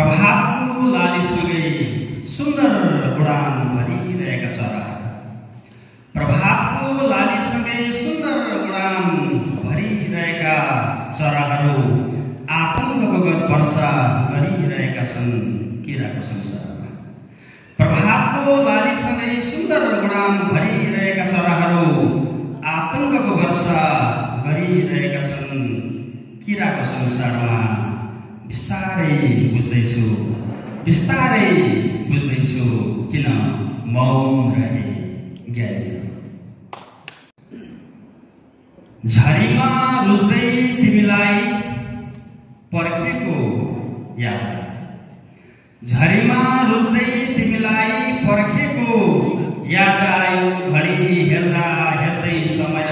प्रभातको लालीसँगै सुन्दर उडान भरिरहेका चराहरू, प्रभातको लालीसँगै सुन्दर उडान भरिरहेका चराहरू आतङ्कको वर्षा गरिरहेका छन् किराको संसारमा। प्रभातको लालीसँगै सुन्दर उडान भरिरहेका चराहरू आतङ्कको वर्षा गरिरहेका छन् किराको संसारमा। बिस्तारै बुझ्दैछु किन मौन रहे ज्ञानी। झरीमा रुच्दै तिमीलाई पर्खेको याद आयो, झरीमा रुच्दै तिमीलाई पर्खेको याद आयो। घडी हेर्दा हेर्दै समय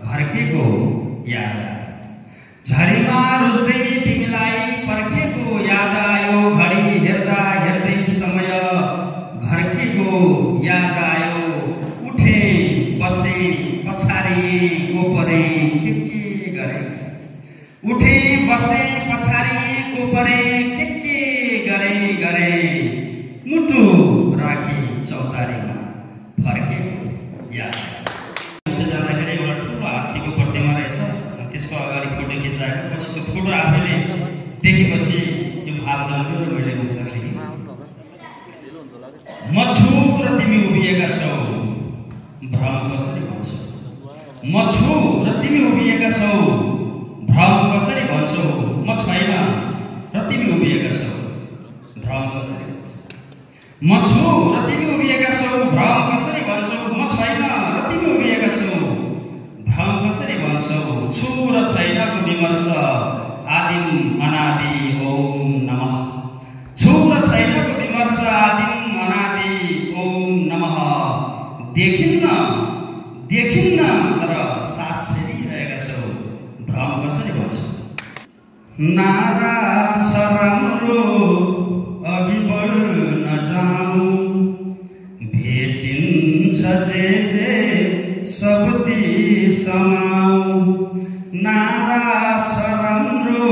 घर्केको याद आयो, झरीमा रुच्दै तिमीलाई पर्खेको याद आयो। घडी हेर्दा हेर्दै समय घर्केको याद आयो। उठे बसे पछाडि कोपरे के गरे, उठे बसे पछाडि कोपरे के गरे। मुटु राखी चौतारीमा फर्केको याद आयो। जाँदाखेरि एउटा ठुलो हात्तीको प्रतिमा रहेछ, त्यसको अगाडि फोटो खिचाएको। पछि त्यो फोटो आफैले देखेपछि यो भाव जन्मियो र मैले उठ्दाखेरि म छु र तिमी उभिएका छौ, भ्रम कसरी भन्छौ। म छु र तिमी उभिएका छौ, भ्रम कसरी भन्छौ। म छैन र तिमी उभिएका छौ, भ्रम कसरी भन्छौ। म छु र तिमी उभिएका छौ, भ्रम कसरी भन्छौ। म छैन र तिमी उभिएका छौ, भ्रम कसरी भन्छौ। छु र छैनको विमर्श आदिम अनादि ओम नमः। छु र छैनको विमर्श आदिम अनादि ओम नमः। देखिन्न तर सास फेरिरहेका छौ, भ्रम कसरी भन्छौ। नारा छ राम्रो अघि बढ्न जाऊ, भेटिन्छ जे सबती समाऊ। नारा छ राम्रो